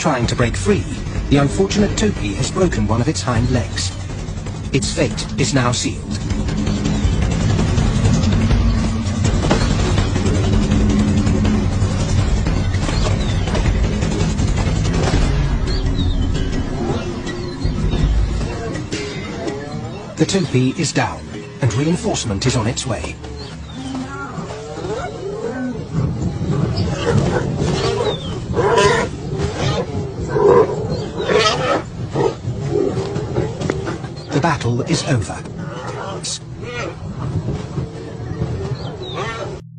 trying to break free, the unfortunate Topi has broken one of its hind legs. Its fate is now sealed. The Topi is down, and reinforcement is on its way. The battle is over.